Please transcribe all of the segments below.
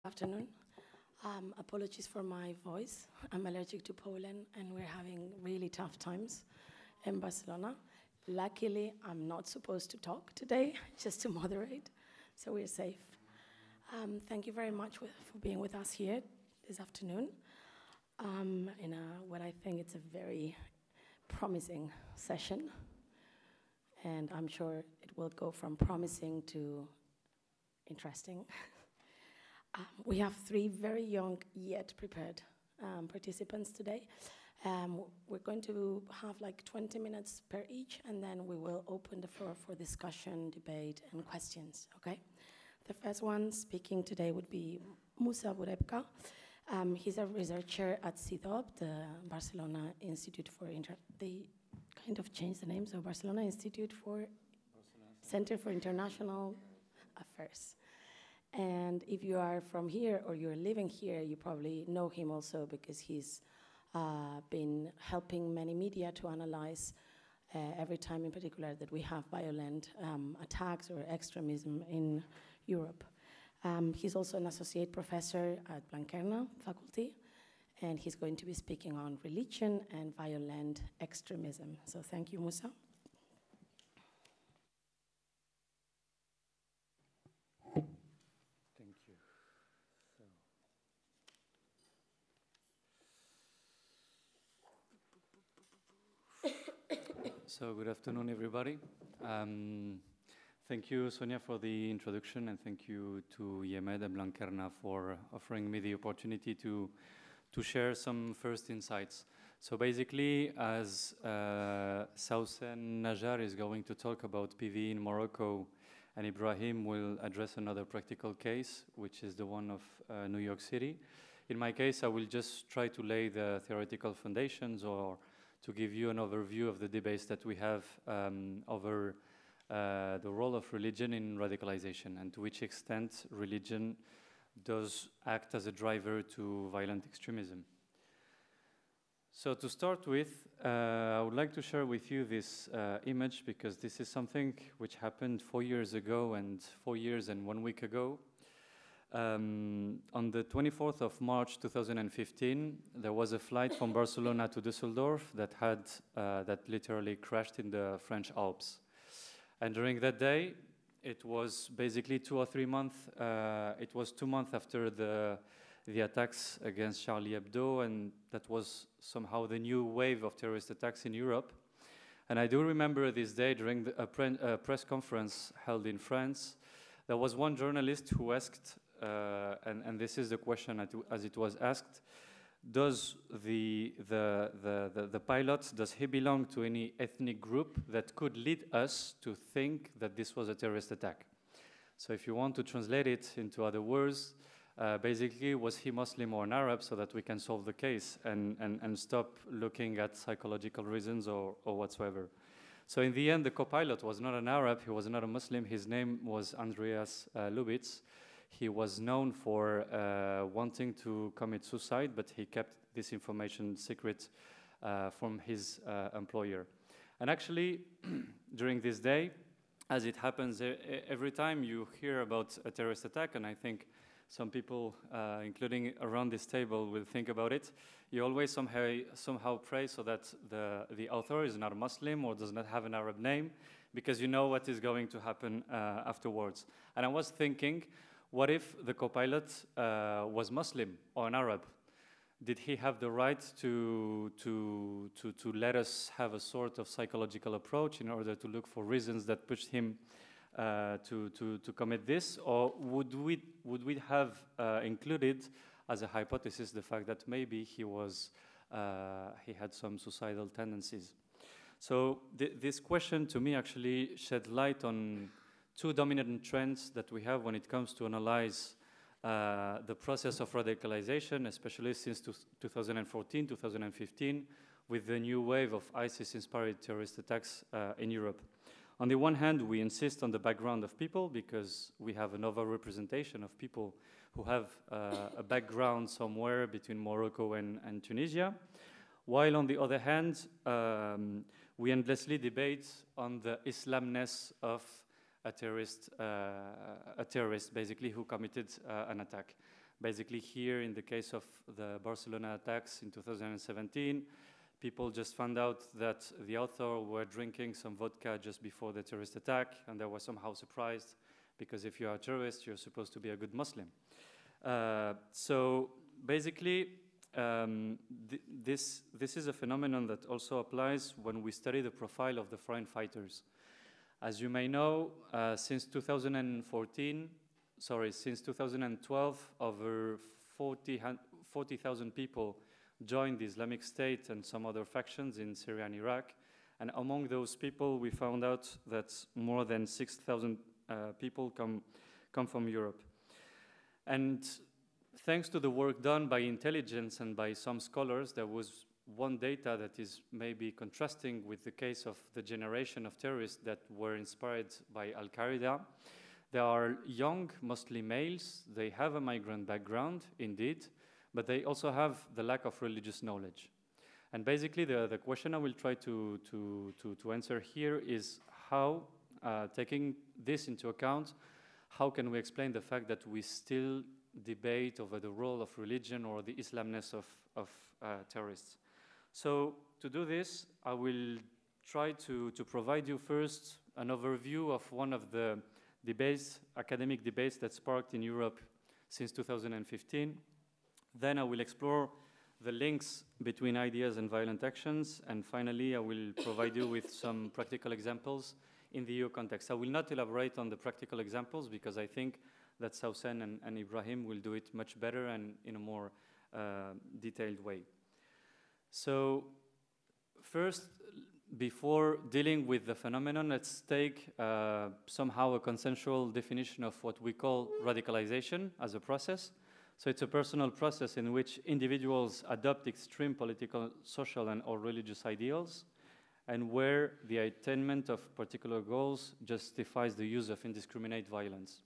Afternoon. Apologies for my voice. I'm allergic to pollen and we're having really tough times in Barcelona. Luckily, I'm not supposed to talk today, just to moderate, so we're safe. Thank you very much for being with us here this afternoon in what I think it's a very promising session. And I'm sure it will go from promising to interesting. We have three very young yet prepared participants today. We're going to have like 20 minutes per each, and then we will open the floor for discussion, debate, and questions, okay? The first one speaking today would be Musa Burebka. He's a researcher at CIDOB, the Barcelona Institute for They kind of changed the name, so Barcelona Institute for Center for International Affairs. And if you are from here or you're living here, you probably know him also because he's been helping many media to analyze every time in particular that we have violent attacks or extremism in Europe. He's also an associate professor at Blanquerna faculty, and he's going to be speaking on religion and violent extremism. So thank you, Musa. So good afternoon, everybody. Thank you, Sonia, for the introduction, and thank you to IEMed and Blanquerna for offering me the opportunity to share some first insights. So basically, as Sausen Najar is going to talk about PV in Morocco, and Ibrahim will address another practical case, which is the one of New York City. In my case, I will just try to lay the theoretical foundations or to give you an overview of the debates that we have over the role of religion in radicalization and to which extent religion does act as a driver to violent extremism. So to start with, I would like to share with you this image because this is something which happened 4 years ago and 4 years and 1 week ago. On the 24th of March 2015, there was a flight from Barcelona to Düsseldorf that literally crashed in the French Alps. And during that day, it was basically 2 or 3 months. It was 2 months after the attacks against Charlie Hebdo, and that was somehow the new wave of terrorist attacks in Europe. And I do remember this day during a press conference held in France. There was one journalist who asked, and this is the question as it was asked, does the pilot, does he belong to any ethnic group that could lead us to think that this was a terrorist attack? So if you want to translate it into other words, basically, was he Muslim or an Arab so that we can solve the case and stop looking at psychological reasons or whatsoever. So in the end, the co-pilot was not an Arab, he was not a Muslim. His name was Andreas Lubitz. He was known for wanting to commit suicide, but he kept this information secret from his employer. And actually, during this day, as it happens every time you hear about a terrorist attack, and I think some people, including around this table, will think about it, you always somehow pray so that the author is not a Muslim or does not have an Arab name, because you know what is going to happen afterwards. And I was thinking, what if the co-pilot was Muslim or an Arab? Did he have the right to let us have a sort of psychological approach in order to look for reasons that pushed him to commit this? Or would we have included as a hypothesis the fact that maybe he had some suicidal tendencies? So this question to me actually shed light on two dominant trends that we have when it comes to analyze the process of radicalization, especially since 2014, 2015, with the new wave of ISIS-inspired terrorist attacks in Europe. On the one hand, we insist on the background of people because we have an overrepresentation of people who have a background somewhere between Morocco and Tunisia. While on the other hand, we endlessly debate on the Islamness of a terrorist basically who committed an attack. Basically here, in the case of the Barcelona attacks in 2017, people just found out that the author were drinking some vodka just before the terrorist attack, and they were somehow surprised, because if you are a terrorist, you're supposed to be a good Muslim. So basically, this is a phenomenon that also applies when we study the profile of the foreign fighters. As you may know, since 2012, over 40,000 people joined the Islamic State and some other factions in Syria and Iraq. And among those people, we found out that more than 6,000 people come from Europe. And thanks to the work done by intelligence and by some scholars, there was one data that is maybe contrasting with the case of the generation of terrorists that were inspired by Al-Qaeda. They are young, mostly males. They have a migrant background, indeed, but they also have the lack of religious knowledge. And basically, the question I will try to answer here is how, taking this into account, how can we explain the fact that we still debate over the role of religion or the Islamness of terrorists? So to do this, I will try to provide you first an overview of one of the debates, academic debates that sparked in Europe since 2015. Then I will explore the links between ideas and violent actions. And finally, I will provide you with some practical examples in the EU context. I will not elaborate on the practical examples because I think that Sausen and Ibrahim will do it much better and in a more detailed way. So first, before dealing with the phenomenon, let's take somehow a consensual definition of what we call radicalization as a process. So it's a personal process in which individuals adopt extreme political, social, and or religious ideals, and where the attainment of particular goals justifies the use of indiscriminate violence.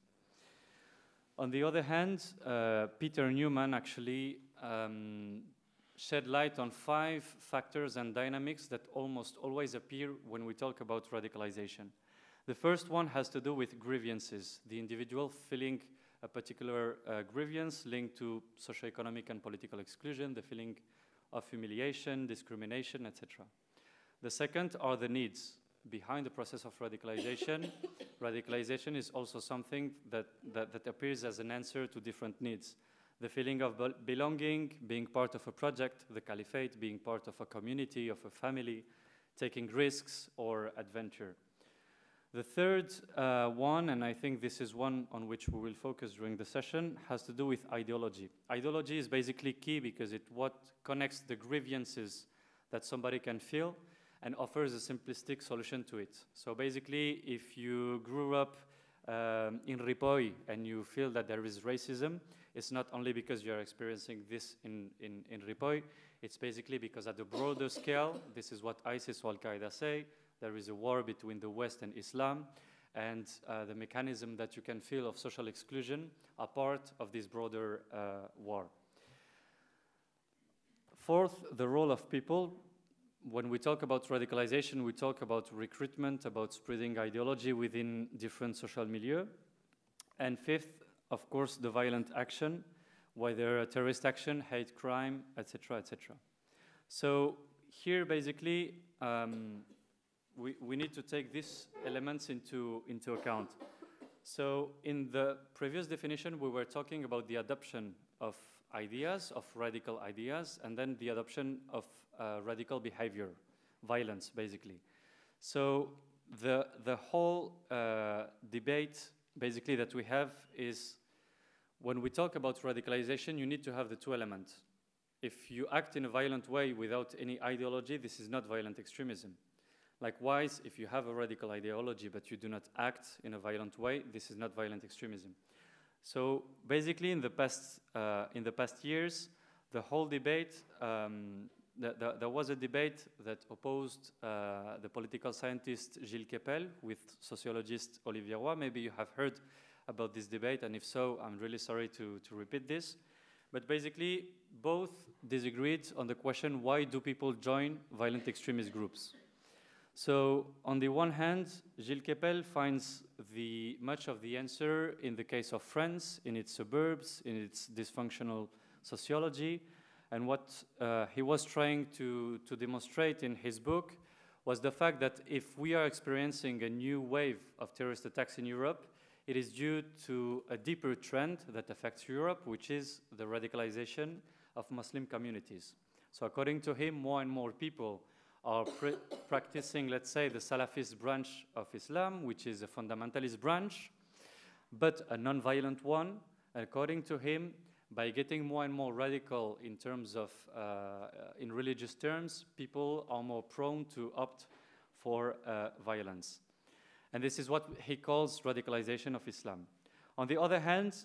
On the other hand, Peter Newman actually shed light on 5 factors and dynamics that almost always appear when we talk about radicalization. The first one has to do with grievances, the individual feeling a particular grievance linked to socioeconomic and political exclusion, the feeling of humiliation, discrimination, etc. The second are the needs. Behind the process of radicalization, radicalization is also something that appears as an answer to different needs. The feeling of belonging, being part of a project, the caliphate, being part of a community, of a family, taking risks or adventure. The third one, and I think this is one on which we will focus during the session, has to do with ideology. Ideology is basically key because it's what connects the grievances that somebody can feel and offers a simplistic solution to it. So basically, if you grew up in Ripoll and you feel that there is racism, it's not only because you're experiencing this in Ripoll, it's basically because at the broader scale, this is what ISIS or Al-Qaeda say, there is a war between the West and Islam, and the mechanism that you can feel of social exclusion are part of this broader war. Fourth, the role of people. When we talk about radicalization, we talk about recruitment, about spreading ideology within different social milieux. And fifth, of course, the violent action, whether terrorist action, hate crime, etc., etc. So here, basically, we need to take these elements into account. So in the previous definition, we were talking about the adoption of ideas, of radical ideas, and then the adoption of radical behavior, violence, basically. So the whole debate, basically, that we have is when we talk about radicalization, you need to have the 2 elements. If you act in a violent way without any ideology, this is not violent extremism. Likewise, if you have a radical ideology but you do not act in a violent way, this is not violent extremism. So basically, in the past years, the whole debate, there was a debate that opposed the political scientist Gilles Kepel with sociologist Olivier Roy. Maybe you have heard about this debate, and if so, I'm really sorry to repeat this. But basically, both disagreed on the question, why do people join violent extremist groups? So on the one hand, Gilles Kepel finds much of the answer in the case of France, in its suburbs, in its dysfunctional sociology. And what he was trying to demonstrate in his book was the fact that if we are experiencing a new wave of terrorist attacks in Europe, it is due to a deeper trend that affects Europe, which is the radicalization of Muslim communities. So according to him, more and more people are practicing, let's say, the Salafist branch of Islam, which is a fundamentalist branch, but a non-violent one. According to him, by getting more and more radical in terms of, in religious terms, people are more prone to opt for violence. And this is what he calls radicalization of Islam. On the other hand,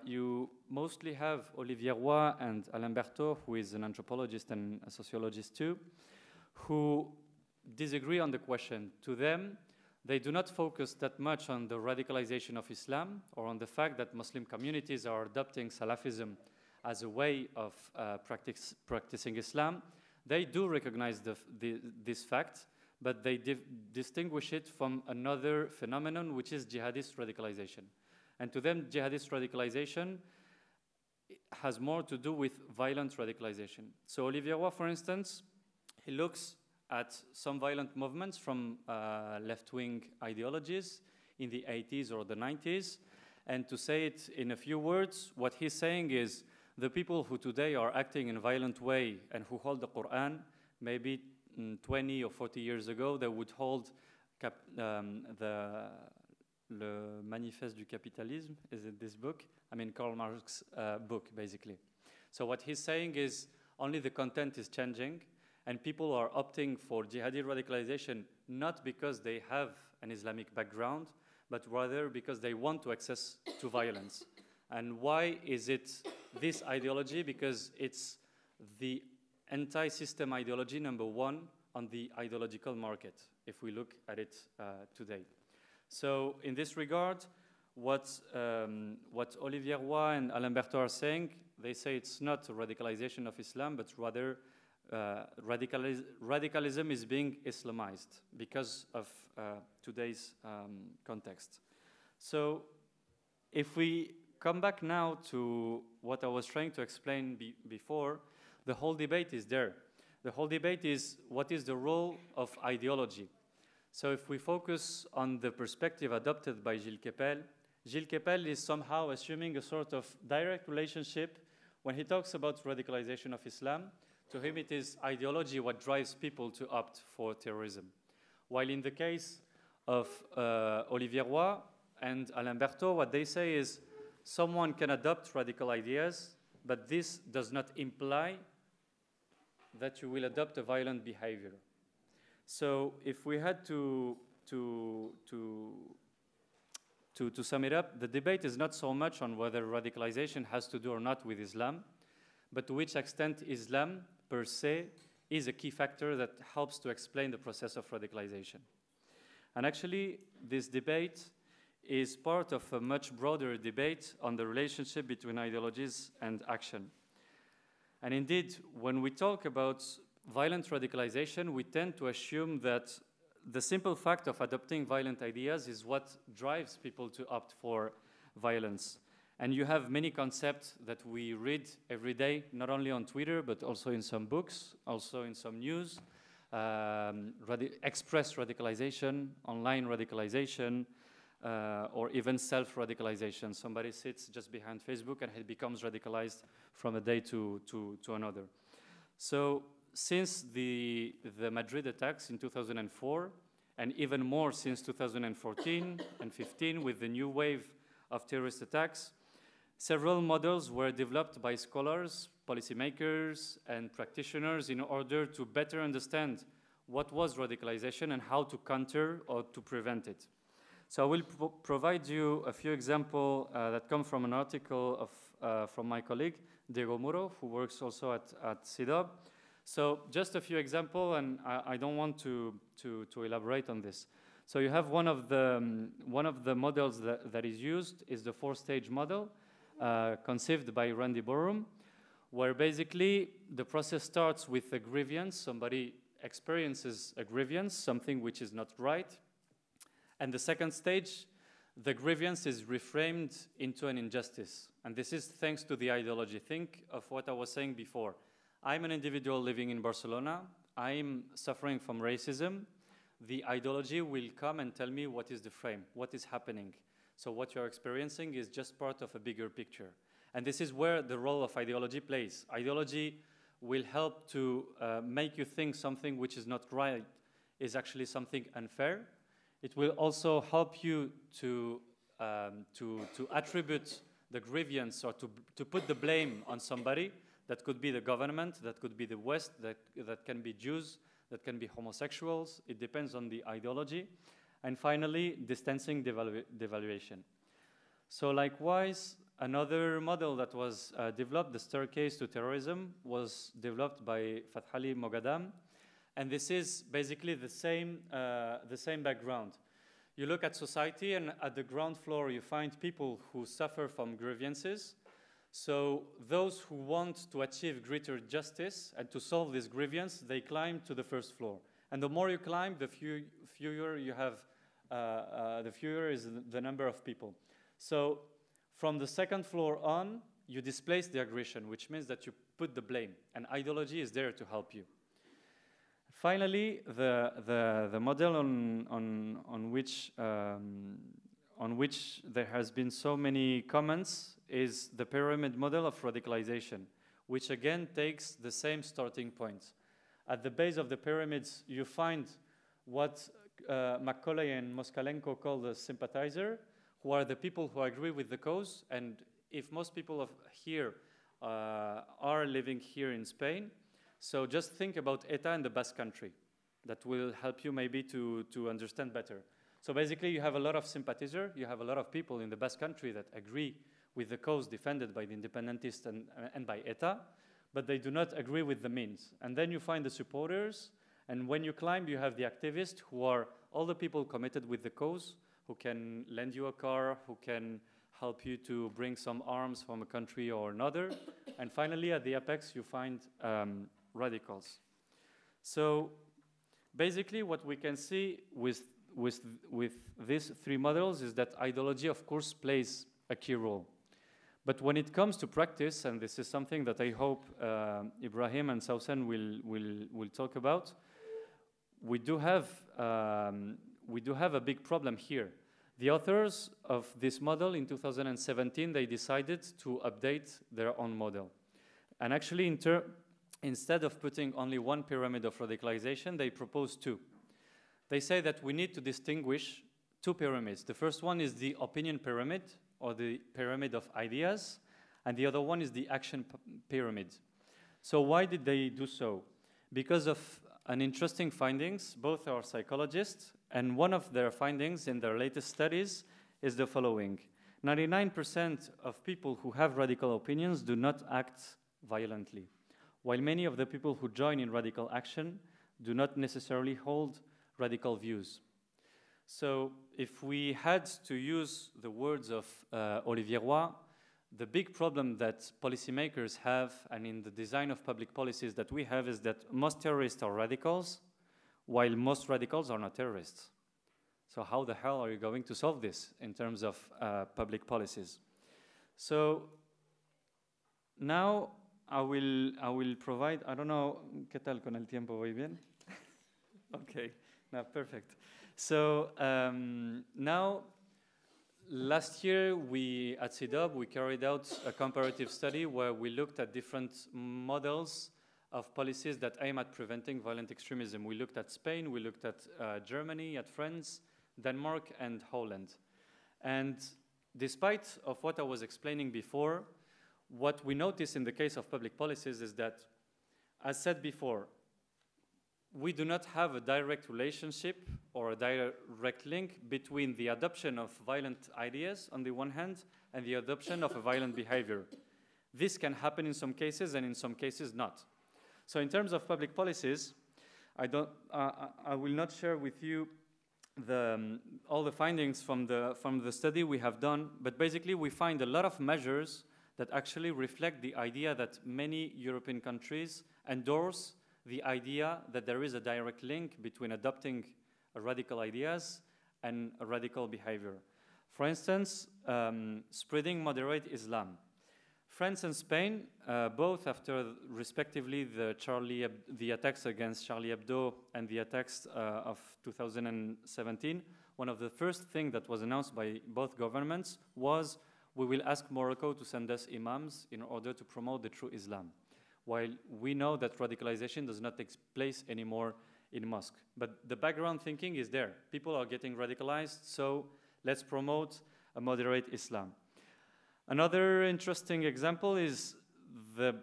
you mostly have Olivier Roy and Alain Berthaud, who is an anthropologist and a sociologist too, who disagree on the question. To them, they do not focus that much on the radicalization of Islam or on the fact that Muslim communities are adopting Salafism as a way of practicing Islam. They do recognize this fact, but they distinguish it from another phenomenon, which is jihadist radicalization. And to them, jihadist radicalization has more to do with violent radicalization. So Olivier Roy, for instance, he looks at some violent movements from left-wing ideologies in the 80s or the 90s. And to say it in a few words, what he's saying is the people who today are acting in a violent way and who hold the Quran, maybe 20 or 40 years ago, they would hold Le Manifeste du Capitalisme, is it this book? I mean, Karl Marx's book, basically. So what he's saying is only the content is changing, and people are opting for jihadi radicalization not because they have an Islamic background, but rather because they want to access to violence. And why is it this ideology? Because it's the anti-system ideology, number one, on the ideological market, if we look at it today. So in this regard, what Olivier Roy and Alain Berthaud are saying, they say it's not a radicalization of Islam, but rather radicalism is being Islamized because of today's context. So if we come back now to what I was trying to explain before, the whole debate is there. The whole debate is what is the role of ideology. So if we focus on the perspective adopted by Gilles Kepel is somehow assuming a sort of direct relationship. When he talks about radicalization of Islam, to him it is ideology what drives people to opt for terrorism. While in the case of Olivier Roy and Alain Berthaud, what they say is someone can adopt radical ideas, but this does not imply that you will adopt a violent behavior. So if we had to sum it up, the debate is not so much on whether radicalization has to do or not with Islam, but to which extent Islam per se is a key factor that helps to explain the process of radicalization. And actually, this debate is part of a much broader debate on the relationship between ideologies and action. And indeed, when we talk about violent radicalization, we tend to assume that the simple fact of adopting violent ideas is what drives people to opt for violence. And you have many concepts that we read every day, not only on Twitter, but also in some books, also in some news. Express radicalization, online radicalization, or even self-radicalization. Somebody sits just behind Facebook and he becomes radicalized from a day to another. So since the Madrid attacks in 2004, and even more since 2014 and 15 with the new wave of terrorist attacks, several models were developed by scholars, policymakers, and practitioners in order to better understand what was radicalization and how to counter or to prevent it. So I will provide you a few examples that come from an article from my colleague, Diego Muro, who works also at CEDAW. So just a few examples, and I don't want to elaborate on this. So you have one of the models that is used is the 4-stage model, conceived by Randy Borum, where basically the process starts with a grievance. Somebody experiences a grievance, something which is not right. And the second stage, the grievance is reframed into an injustice. And this is thanks to the ideology. Think of what I was saying before. I'm an individual living in Barcelona. I'm suffering from racism. The ideology will come and tell me what is the frame, what is happening. So what you're experiencing is just part of a bigger picture. And this is where the role of ideology plays. Ideology will help to make you think something which is not right is actually something unfair. It will also help you to attribute the grievance or to put the blame on somebody. That could be the government, that could be the West, that can be Jews, that can be homosexuals. It depends on the ideology. And finally, distancing devaluation. So likewise, another model that was developed, the staircase to terrorism, was developed by Fathali Moghadam. And this is basically the same background. You look at society, and at the ground floor, you find people who suffer from grievances. So those who want to achieve greater justice and to solve this grievance, they climb to the first floor. And the more you climb, the fewer you have, the fewer is the number of people. So from the second floor on, you displace the aggression, which means that you put the blame, and ideology is there to help you. Finally, the model on which there has been so many comments is the pyramid model of radicalization, which again takes the same starting point. At the base of the pyramids, you find what Macaulay and Moskalenko call the sympathizer, who are the people who agree with the cause. And if most people here are living here in Spain, so just think about ETA in the Basque Country. That will help you maybe to understand better. So basically, you have a lot of sympathizers, you have a lot of people in the Basque Country that agree with the cause defended by the independentists and by ETA, but they do not agree with the means. And then you find the supporters, and when you climb, you have the activists, who are all the people committed with the cause, who can lend you a car, who can help you to bring some arms from a country or another. And finally, at the apex, you find radicals. So basically, what we can see with these three models is that ideology, of course, plays a key role. But when it comes to practice, and this is something that I hope Ibrahim and Sausan will talk about, we do have a big problem here. The authors of this model in 2017, they decided to update their own model. And actually, instead of putting only one pyramid of radicalization, they proposed two. They say that we need to distinguish two pyramids. The first one is the opinion pyramid, or the pyramid of ideas, and the other one is the action pyramid. So why did they do so? Because of an interesting findings. Both are psychologists, and one of their findings in their latest studies is the following. 99% of people who have radical opinions do not act violently, while many of the people who join in radical action do not necessarily hold radical views. So if we had to use the words of Olivier Roy, the big problem that policymakers have, and in the design of public policies that we have, is that most terrorists are radicals, while most radicals are not terrorists. So how the hell are you going to solve this in terms of public policies? So now I will provide, I don't know, ¿qué tal con el tiempo? ¿Voy bien? Okay, now perfect. So now, last year at CEDAW, we carried out a comparative study where we looked at different models of policies that aim at preventing violent extremism. We looked at Spain, we looked at Germany, at France, Denmark, and Holland. And despite of what I was explaining before, what we notice in the case of public policies is that, as said before, we do not have a direct relationship or a direct link between the adoption of violent ideas on the one hand and the adoption of a violent behavior. This can happen in some cases and in some cases not. So in terms of public policies, I will not share with you all the findings from the study we have done, but basically we find a lot of measures that actually reflect the idea that many European countries endorse the idea that there is a direct link between adopting radical ideas and a radical behavior. For instance, spreading moderate Islam. France and Spain, both after respectively the attacks against Charlie Hebdo and the attacks of 2017, one of the first things that was announced by both governments was, we will ask Morocco to send us imams in order to promote the true Islam. While we know that radicalization does not take place anymore in mosque. But the background thinking is there. People are getting radicalized, so let's promote a moderate Islam. Another interesting example is the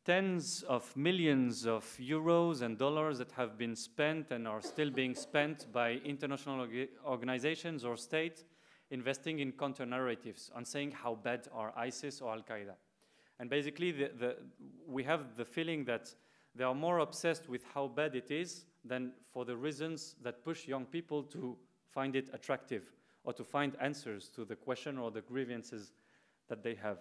tens of millions of euros and dollars that have been spent and are still being spent by international organizations or states investing in counter-narratives on saying how bad are ISIS or Al-Qaeda. And basically, we have the feeling that they are more obsessed with how bad it is than for the reasons that push young people to find it attractive or to find answers to the question or the grievances that they have.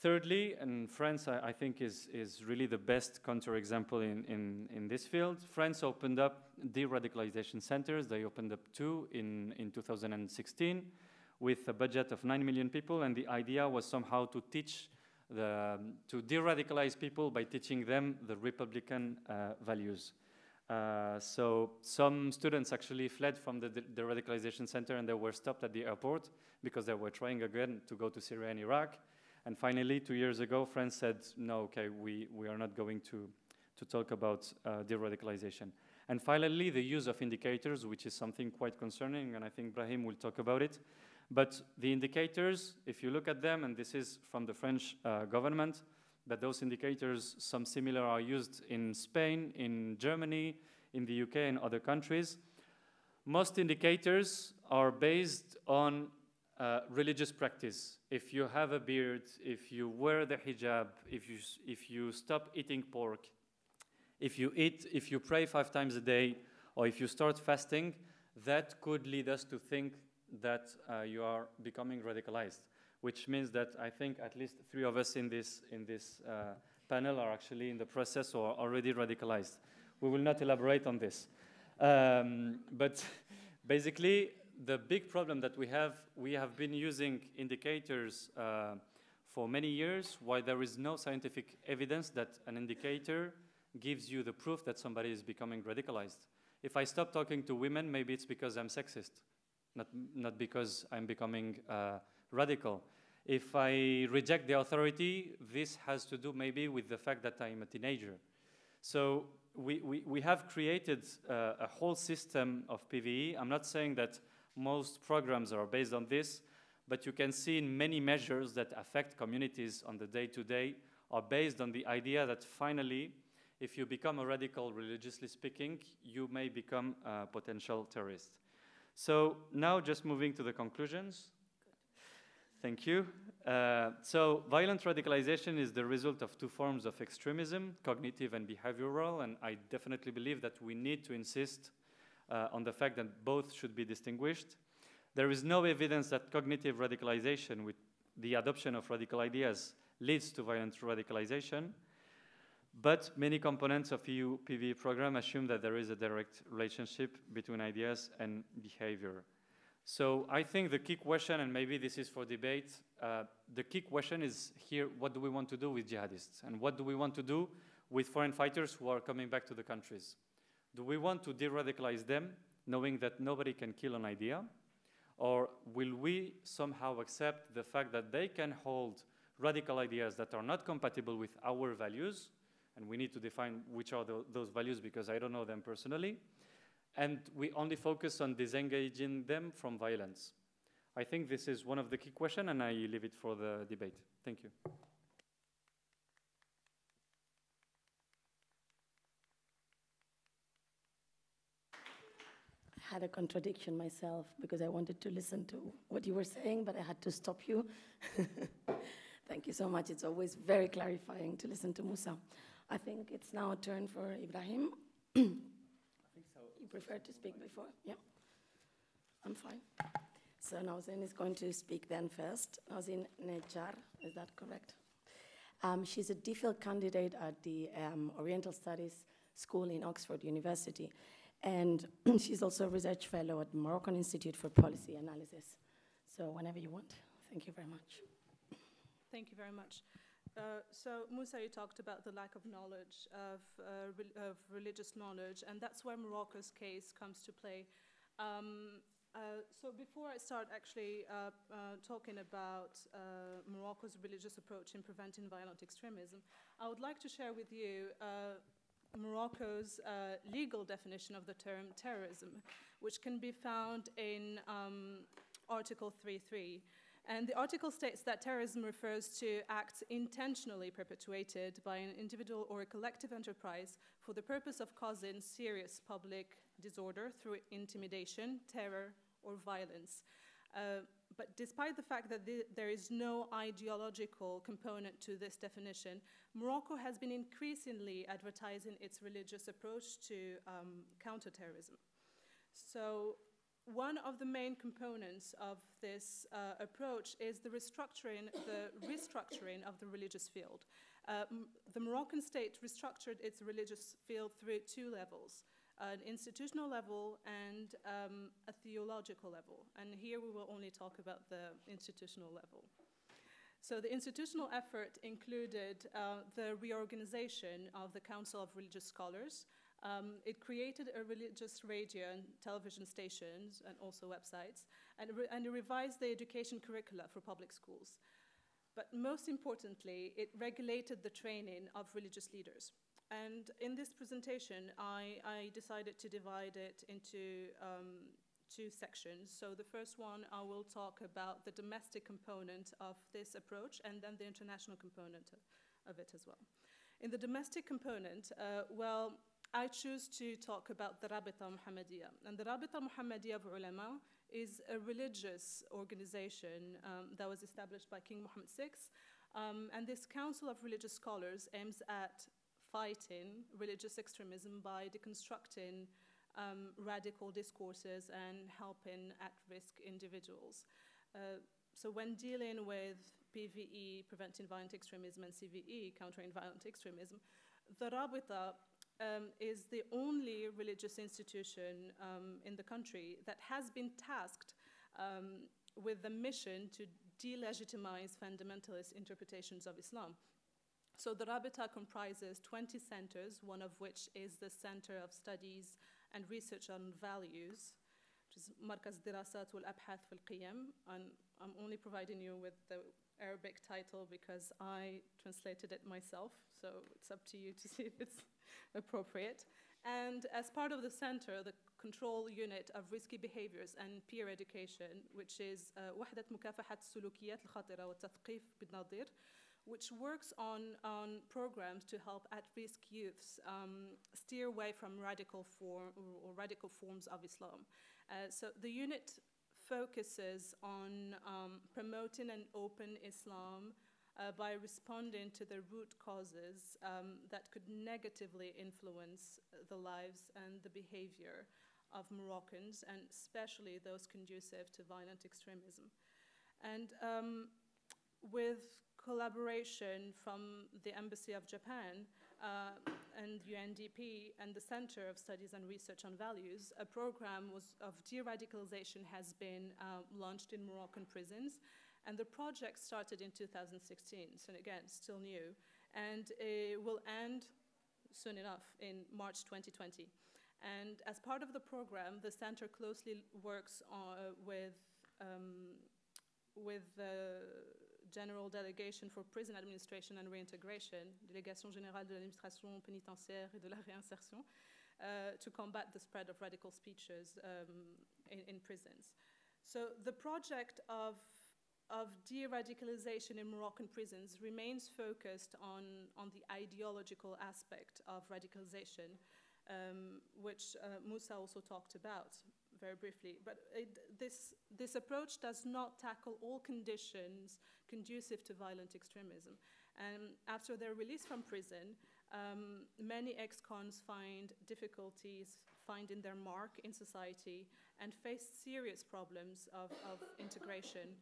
Thirdly, and France, I think, is really the best counterexample in this field. France opened up de-radicalization centers. They opened up 2 in 2016 with a budget of 9 million people, and the idea was somehow to teach to de-radicalize people by teaching them the Republican values. So some students actually fled from the radicalization center and they were stopped at the airport because they were trying again to go to Syria and Iraq. And finally, 2 years ago, France said, no, okay, we are not going to talk about de-radicalization. And finally, the use of indicators, which is something quite concerning, and I think Brahim will talk about it. But the indicators, if you look at them, and this is from the French government, that those indicators, some similar are used in Spain, in Germany, in the UK, and other countries. Most indicators are based on religious practice. If you have a beard, if you wear the hijab, if you stop eating pork, if you pray 5 times a day, or if you start fasting, that could lead us to think that you are becoming radicalized. Which means that I think at least 3 of us in this panel are actually in the process or already radicalized. We will not elaborate on this. But basically, the big problem that we have been using indicators for many years, while there is no scientific evidence that an indicator gives you the proof that somebody is becoming radicalized. If I stop talking to women, maybe it's because I'm sexist, not because I'm becoming radical. If I reject the authority, this has to do maybe with the fact that I'm a teenager. So we have created a whole system of PVE. I'm not saying that most programs are based on this, but you can see in many measures that affect communities on the day-to-day are based on the idea that finally, if you become a radical, religiously speaking, you may become a potential terrorist. So now just moving to the conclusions. Thank you. So violent radicalization is the result of 2 forms of extremism, cognitive and behavioral, and I definitely believe that we need to insist on the fact that both should be distinguished. There is no evidence that cognitive radicalization with the adoption of radical ideas leads to violent radicalization, but many components of EU PVE program assume that there is a direct relationship between ideas and behavior. So I think the key question, and maybe this is for debate, the key question is here, what do we want to do with jihadists? And what do we want to do with foreign fighters who are coming back to the countries? Do we want to de-radicalize them, knowing that nobody can kill an idea? Or will we somehow accept the fact that they can hold radical ideas that are not compatible with our values? And we need to define which are those values because I don't know them personally. And we only focus on disengaging them from violence. I think this is one of the key questions, and I leave it for the debate. Thank you. I had a contradiction myself because I wanted to listen to what you were saying, but I had to stop you. Thank you so much. It's always very clarifying to listen to Musa. I think it's now a turn for Ibrahim. You prefer to speak before? Yeah, I'm fine. So Nauzin is going to speak then first. Nauzin Nejar, is that correct? She's a DPhil candidate at the Oriental Studies school in Oxford University. And she's also a research fellow at the Moroccan Institute for Policy Analysis. So whenever you want, thank you very much. Thank you very much. So Moussa, you talked about the lack of knowledge, of religious knowledge, and that's where Morocco's case comes to play. So before I start actually talking about Morocco's religious approach in preventing violent extremism, I would like to share with you Morocco's legal definition of the term terrorism, which can be found in Article 3.3. And the article states that terrorism refers to acts intentionally perpetuated by an individual or a collective enterprise for the purpose of causing serious public disorder through intimidation, terror, or violence. But despite the fact that there is no ideological component to this definition, Morocco has been increasingly advertising its religious approach to counterterrorism. So one of the main components of this approach is the restructuring of the religious field. The Moroccan state restructured its religious field through two levels, an institutional level and a theological level. And here we will only talk about the institutional level. So the institutional effort included the reorganization of the Council of Religious Scholars. It created a religious radio and television stations and also websites, and it revised the education curricula for public schools. But most importantly, it regulated the training of religious leaders. And in this presentation, I decided to divide it into two sections. So the first one, I will talk about the domestic component of this approach, and then the international component of it as well. In the domestic component, well, I choose to talk about the Rabita Muhammadiyya. And the Rabita Muhammadiyya of Ulama is a religious organization that was established by King Mohammed VI. And this Council of Religious Scholars aims at fighting religious extremism by deconstructing radical discourses and helping at-risk individuals. So when dealing with PVE, preventing violent extremism, and CVE, countering violent extremism, the Rabita is the only religious institution in the country that has been tasked with the mission to delegitimize fundamentalist interpretations of Islam. So the Rabita comprises 20 centers, one of which is the Center of Studies and Research on Values, which is Markaz Dirasat wal Abhath fil Qiyam. And I'm only providing you with the Arabic title because I translated it myself, so it's up to you to see if it's appropriate. And as part of the center, the control unit of risky behaviors and peer education, which is وحدة مكافحة السلوكيات الخطرة والتثقيف بالنظير, which works on programs to help at-risk youths steer away from radical forms of Islam. So the unit focuses on promoting an open Islam by responding to the root causes that could negatively influence the lives and the behavior of Moroccans, and especially those conducive to violent extremism. And with collaboration from the Embassy of Japan and UNDP and the Center of Studies and Research on Values, a program of de-radicalization has been launched in Moroccan prisons. And the project started in 2016, so again, still new. And it will end soon enough in March 2020. And as part of the program, the center closely works with the General Delegation for Prison Administration and Reintegration, Délégation Générale de l'Administration Pénitentiaire et de la Réinsertion, to combat the spread of radical speeches in prisons. So the project of de-radicalization in Moroccan prisons remains focused on the ideological aspect of radicalization, which Moussa also talked about very briefly. But this approach does not tackle all conditions conducive to violent extremism. And after their release from prison, many ex-cons find difficulties finding their mark in society and face serious problems of integration.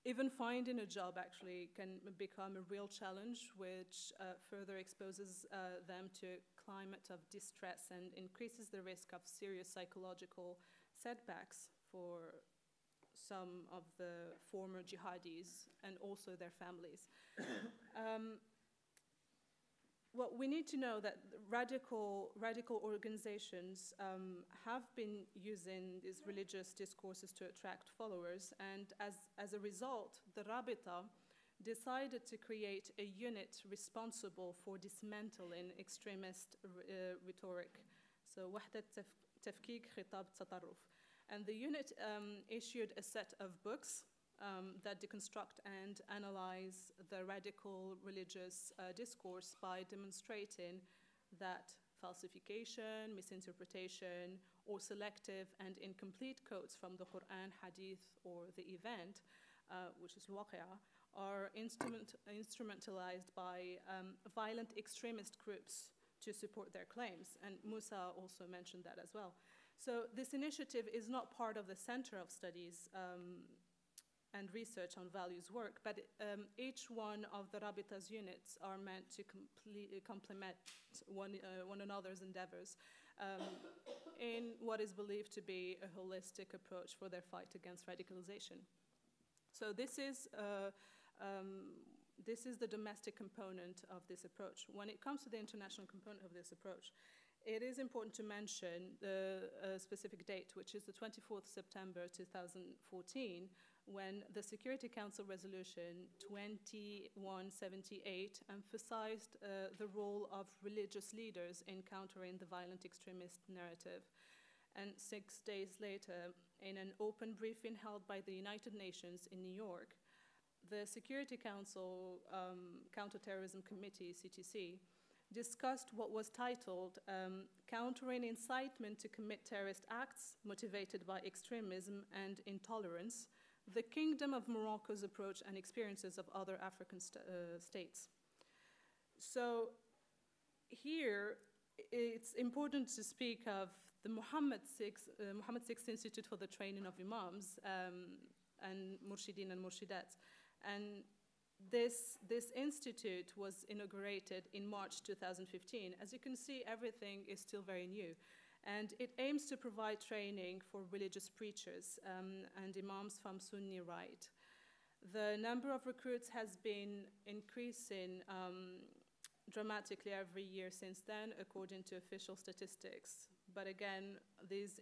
Even finding a job actually can become a real challenge, which further exposes them to a climate of distress and increases the risk of serious psychological setbacks for some of the former jihadis and also their families. Well, we need to know that radical organizations have been using these religious discourses to attract followers, and as a result, the Rabita decided to create a unit responsible for dismantling extremist rhetoric. So, وحدة تفكيك خطاب تطرف. And the unit issued a set of books that deconstruct and analyze the radical religious discourse by demonstrating that falsification, misinterpretation, or selective and incomplete quotes from the Quran, Hadith, or the event, which is Waqi'ah, are instrumentalized by violent extremist groups to support their claims. And Musa also mentioned that as well. So this initiative is not part of the Center of Studies and research on values work, but each one of the Rabita's units are meant to complement one another's endeavors in what is believed to be a holistic approach for their fight against radicalization. So this is the domestic component of this approach. When it comes to the international component of this approach, it is important to mention the specific date, which is the 24th September 2014, when the Security Council Resolution 2178 emphasized the role of religious leaders in countering the violent extremist narrative. And 6 days later, in an open briefing held by the United Nations in New York, the Security Council Counterterrorism Committee, CTC, discussed what was titled Countering Incitement to Commit Terrorist Acts Motivated by Extremism and Intolerance, the Kingdom of Morocco's Approach and Experiences of Other African States. So here, it's important to speak of the Mohammed VI Institute for the Training of Imams and Murshideen and Murshidat. And this institute was inaugurated in March 2015. As you can see, everything is still very new. And it aims to provide training for religious preachers and imams from Sunni right. The number of recruits has been increasing dramatically every year since then, according to official statistics. But again, this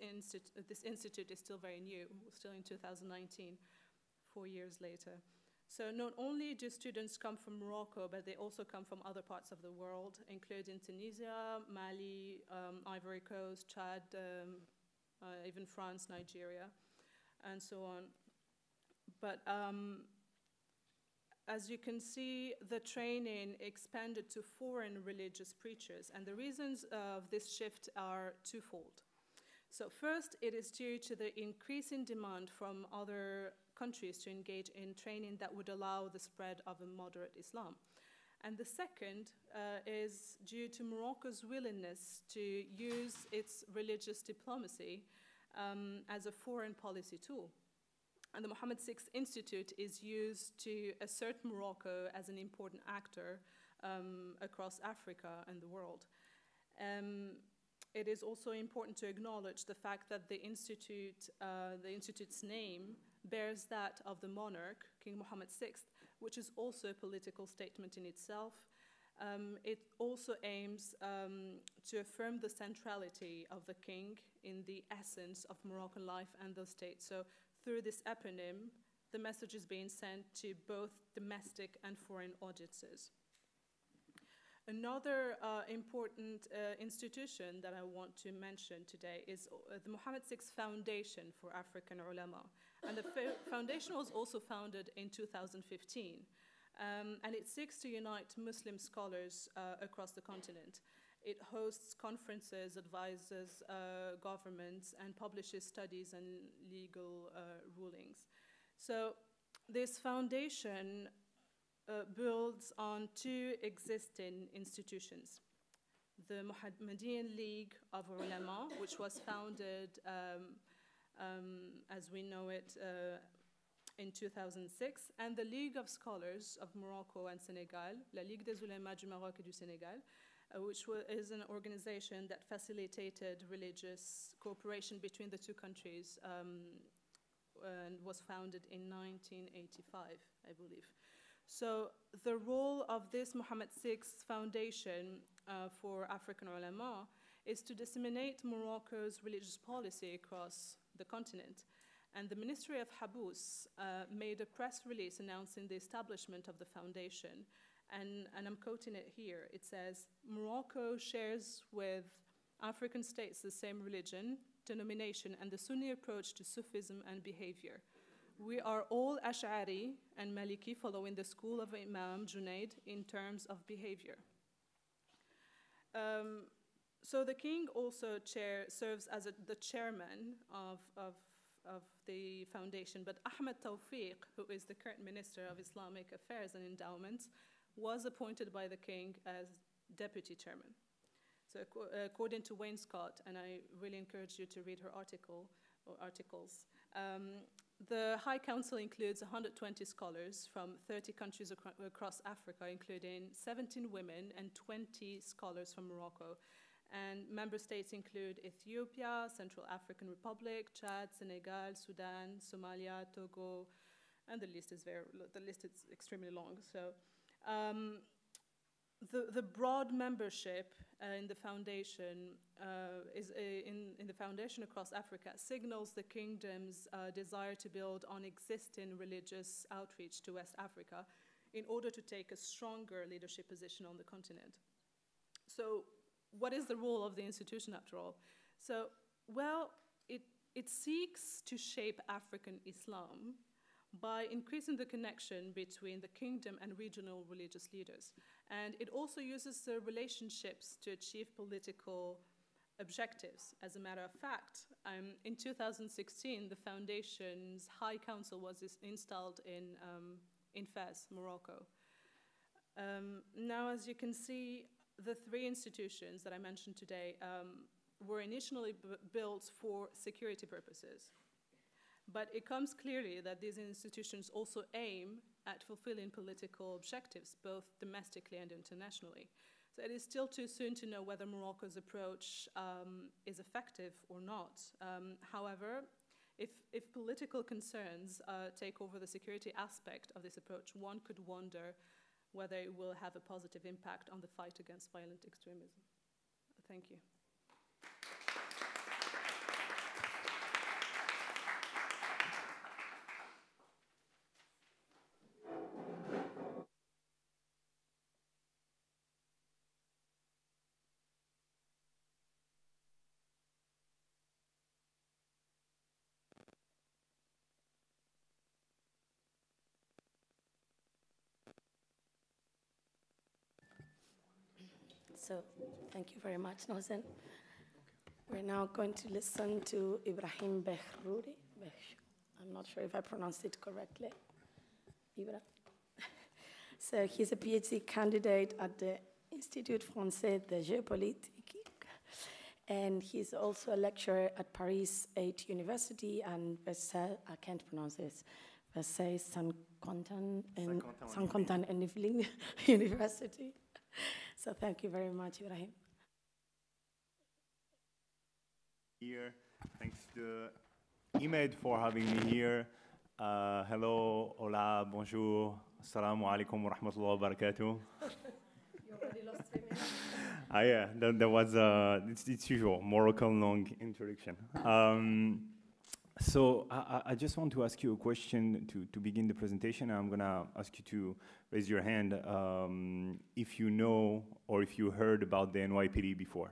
institute is still very new, still in 2019, 4 years later. So not only do students come from Morocco, but they also come from other parts of the world, including Tunisia, Mali, Ivory Coast, Chad, even France, Nigeria, and so on. But as you can see, the training expanded to foreign religious preachers, and the reasons of this shift are twofold. So first, it is due to the increasing demand from other countries to engage in training that would allow the spread of a moderate Islam. And the second is due to Morocco's willingness to use its religious diplomacy as a foreign policy tool. And the Mohammed VI Institute is used to assert Morocco as an important actor across Africa and the world. It is also important to acknowledge the fact that the institute's name bears that of the monarch, King Mohammed VI, which is also a political statement in itself. It also aims to affirm the centrality of the king in the essence of Moroccan life and the state. So through this eponym, the message is being sent to both domestic and foreign audiences. Another important institution that I want to mention today is the Mohammed VI Foundation for African Ulama. And the foundation was also founded in 2015. And it seeks to unite Muslim scholars across the continent. It hosts conferences, advises governments, and publishes studies and legal rulings. So this foundation builds on two existing institutions. The Muhammadiyyan League of Ulama, which was founded, as we know it, in 2006, and the League of Scholars of Morocco and Senegal, La Ligue des Oulémas du Maroc et du Sénégal, which is an organization that facilitated religious cooperation between the two countries and was founded in 1985, I believe. So the role of this Mohammed VI Foundation for African ulama is to disseminate Morocco's religious policy across the continent. And the Ministry of Habous made a press release announcing the establishment of the foundation. And I'm quoting it here. It says, Morocco shares with African states the same religion, denomination, and the Sunni approach to Sufism and behavior. We are all Ash'ari and Maliki, following the school of Imam Junaid in terms of behavior. So the king also serves as the chairman of the foundation, but Ahmed Tawfiq, who is the current Minister of Islamic Affairs and Endowments, was appointed by the king as deputy chairman. So according to Wayne Scott, and I really encourage you to read her articles, the High Council includes 120 scholars from 30 countries across Africa, including 17 women and 20 scholars from Morocco. And member states include Ethiopia, Central African Republic, Chad, Senegal, Sudan, Somalia, Togo, and the list is extremely long. So the broad membership in the foundation in the foundation across Africa signals the kingdom's desire to build on existing religious outreach to West Africa in order to take a stronger leadership position on the continent. So what is the role of the institution after all? So, well, it seeks to shape African Islam by increasing the connection between the kingdom and regional religious leaders. And it also uses the relationships to achieve political objectives. As a matter of fact, in 2016, the foundation's High Council was installed in Fez, Morocco. Now, as you can see, the three institutions that I mentioned today were initially built for security purposes. But it comes clearly that these institutions also aim at fulfilling political objectives, both domestically and internationally. So it is still too soon to know whether Morocco's approach is effective or not. However, if political concerns take over the security aspect of this approach, one could wonder whether it will have a positive impact on the fight against violent extremism. Thank you. So, thank you very much, Nozen. We're now going to listen to Ibrahim Behrouri. I'm not sure if I pronounced it correctly. Ibra. So he's a PhD candidate at the Institut Français de Géopolitique, and he's also a lecturer at Paris 8 University and Versailles, I can't pronounce this, Versailles Saint-Quentin and Yvelines University. So thank you very much, Ibrahim. Here, thanks to IEMed for having me here. Hello, hola, bonjour, assalamu alaikum wa rahmatullahi wa barakatuh. You already lost 3 minutes. Yeah, that was, it's usual, Moroccan long introduction. So I just want to ask you a question to begin the presentation. I'm going to ask you to raise your hand if you know or if you heard about the NYPD before.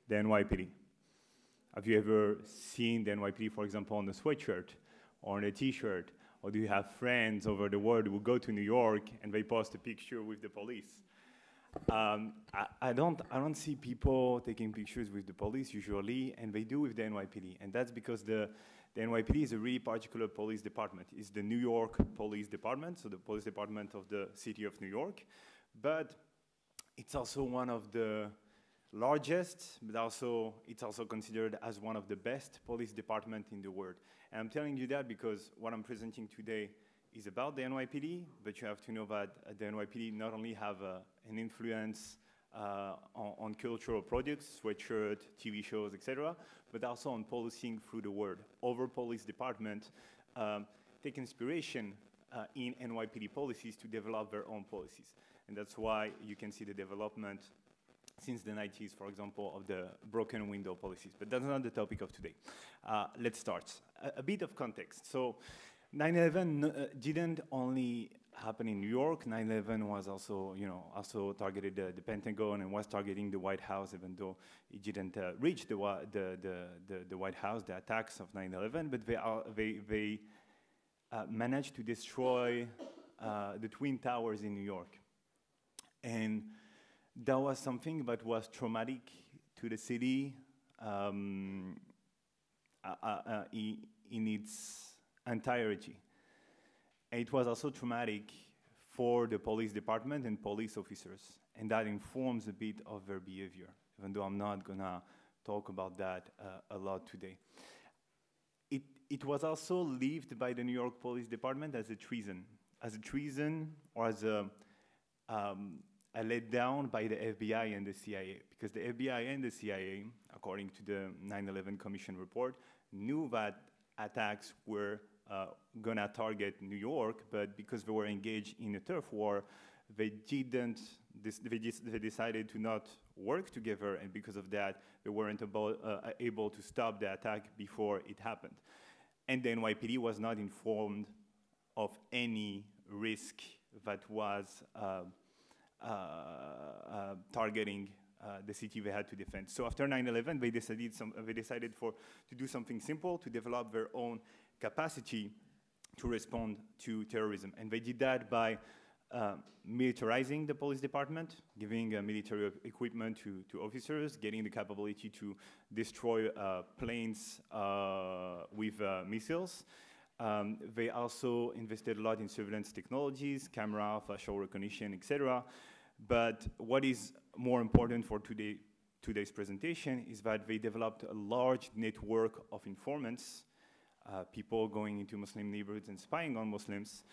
The NYPD. Have you ever seen the NYPD, for example, on a sweatshirt or on a T-shirt? Or do you have friends over the world who go to New York and they post a picture with the police? I don't see people taking pictures with the police usually, and they do with the NYPD. And that's because the NYPD is a really particular police department. It's the New York Police Department, so the police department of the city of New York. But it's also one of the largest, but also it's also considered as one of the best police departments in the world. And I'm telling you that because what I'm presenting today is about the NYPD, but you have to know that the NYPD not only have an influence on cultural products, sweatshirt, TV shows, etc., but also on policing through the world. Other police departments take inspiration in NYPD policies to develop their own policies. And that's why you can see the development since the 90s, for example, of the broken window policies. But that's not the topic of today. Let's start. A bit of context. So 9/11 didn't only happen in New York. 9/11 was also, also targeted the Pentagon and was targeting the White House, even though it didn't reach the White House, the attacks of 9/11. But they managed to destroy the Twin Towers in New York. And that was something that was traumatic to the city in its entirety. And it was also traumatic for the police department and police officers, and that informs a bit of their behavior, even though I'm not gonna talk about that a lot today. It was also lived by the New York Police Department as a treason or as a let down by the FBI and the CIA, because the FBI and the CIA, according to the 9/11 Commission report, knew that attacks were gonna target New York, but because they were engaged in a turf war, they decided to not work together, and because of that, they weren't able to stop the attack before it happened. And the NYPD was not informed of any risk that was targeting the city they had to defend. So after 9/11, they decided to do something simple, to develop their own capacity to respond to terrorism. And they did that by militarizing the police department, giving military equipment to officers, getting the capability to destroy planes with missiles. They also invested a lot in surveillance technologies, camera, facial recognition, etc. But what is more important for today's presentation is that they developed a large network of informants, people going into Muslim neighborhoods and spying on Muslims.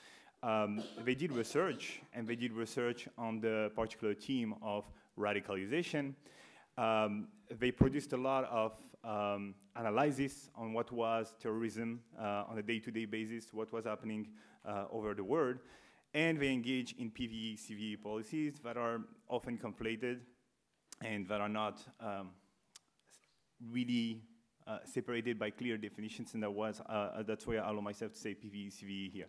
They did research, and they did research on the particular theme of radicalization. They produced a lot of analysis on what was terrorism on a day-to-day basis, what was happening over the world, and they engage in PVE, CVE policies that are often conflated and that are not really separated by clear definitions, and that's why I allow myself to say PVE, CVE here.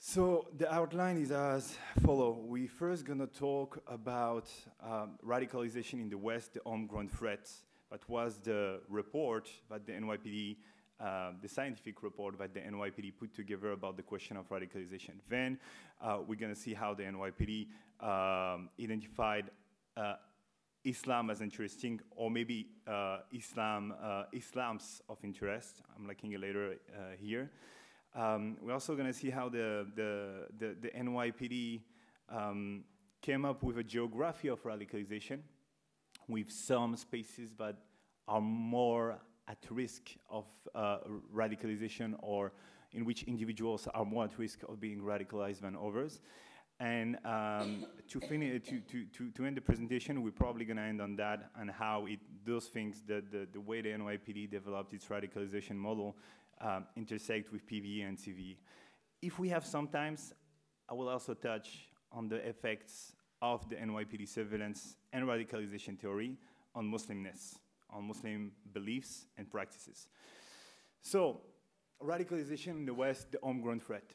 So the outline is as follows. We're first going to talk about radicalization in the West, the homegrown threat. That was the report that the NYPD, the scientific report that the NYPD put together about the question of radicalization. Then we're going to see how the NYPD identified Islam as interesting, or maybe Islam's of interest. I'm looking at later here. We're also going to see how the NYPD came up with a geography of radicalization, with some spaces that are more at risk of radicalization, or in which individuals are more at risk of being radicalized than others. And to end the presentation, we're probably going to end on that, and how those things, the way the NYPD developed its radicalization model, intersect with PVE and CVE. If we have some time, I will also touch on the effects of the NYPD surveillance and radicalization theory on Muslimness, on Muslim beliefs and practices. So, radicalization in the West, the homegrown threat.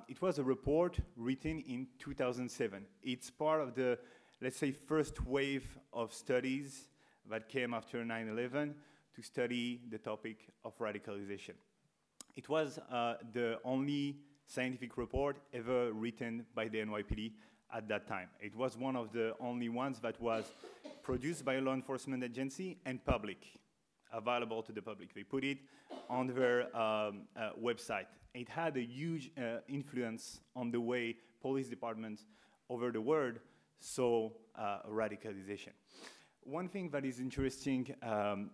It was a report written in 2007. It's part of the, let's say, first wave of studies that came after 9/11 to study the topic of radicalization. It was the only scientific report ever written by the NYPD at that time. It was one of the only ones that was produced by a law enforcement agency and public, available to the public. They put it on their website. It had a huge influence on the way police departments over the world saw radicalization. one thing that is interesting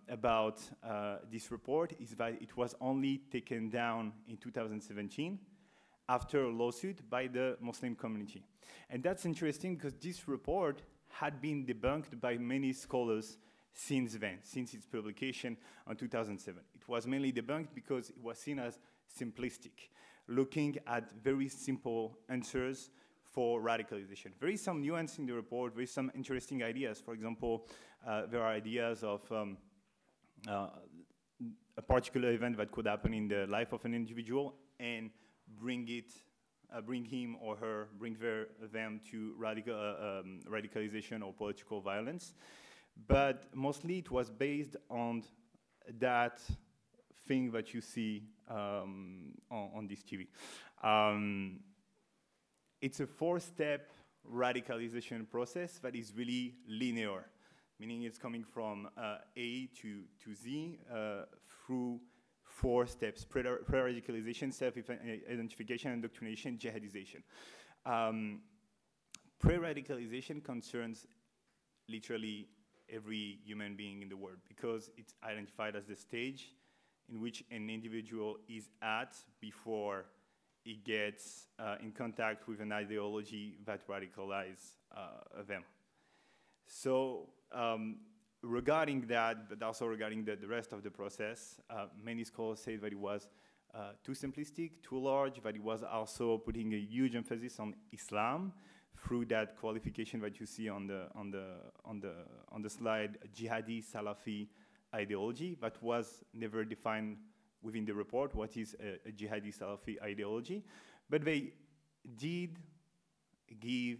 about this report is that it was only taken down in 2017 after a lawsuit by the Muslim community. And that's interesting because this report had been debunked by many scholars since then, since its publication in 2007. It was mainly debunked because it was seen as simplistic, looking at very simple answers for radicalization. There is some nuance in the report, there is some interesting ideas. For example, there are ideas of a particular event that could happen in the life of an individual and bring him or her, them to radicalization or political violence. But mostly it was based on that thing that you see on this TV. It's a 4-step radicalization process that is really linear, meaning it's coming from A to Z through 4 steps: pre-radicalization, self-identification, indoctrination, jihadization. Pre-radicalization concerns literally every human being in the world because it's identified as the stage in which an individual is at before he gets in contact with an ideology that radicalizes them. So regarding that, but also regarding the rest of the process, many scholars say that it was too simplistic, too large, that it was also putting a huge emphasis on Islam through that qualification that you see on the slide, jihadi Salafi ideology, that was never defined within the report, what is a jihadi Salafi ideology. But they did give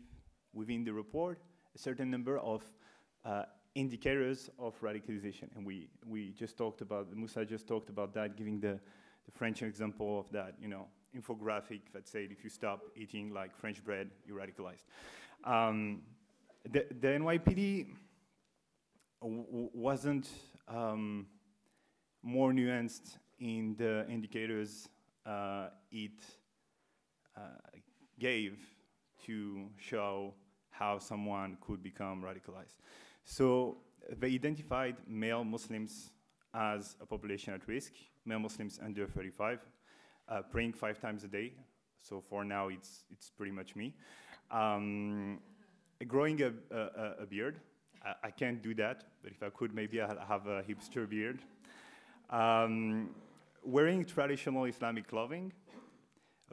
within the report a certain number of indicators of radicalization. And we just talked about, Moussa just talked about that, giving the French example of that, infographic that said if you stop eating like French bread, you're radicalized. The NYPD wasn't more nuanced in the indicators it gave to show how someone could become radicalized. So they identified male Muslims as a population at risk, male Muslims under 35, praying 5 times a day. So for now, it's pretty much me. Growing a beard. I can't do that, but if I could, maybe I'll have a hipster beard. Wearing traditional Islamic clothing,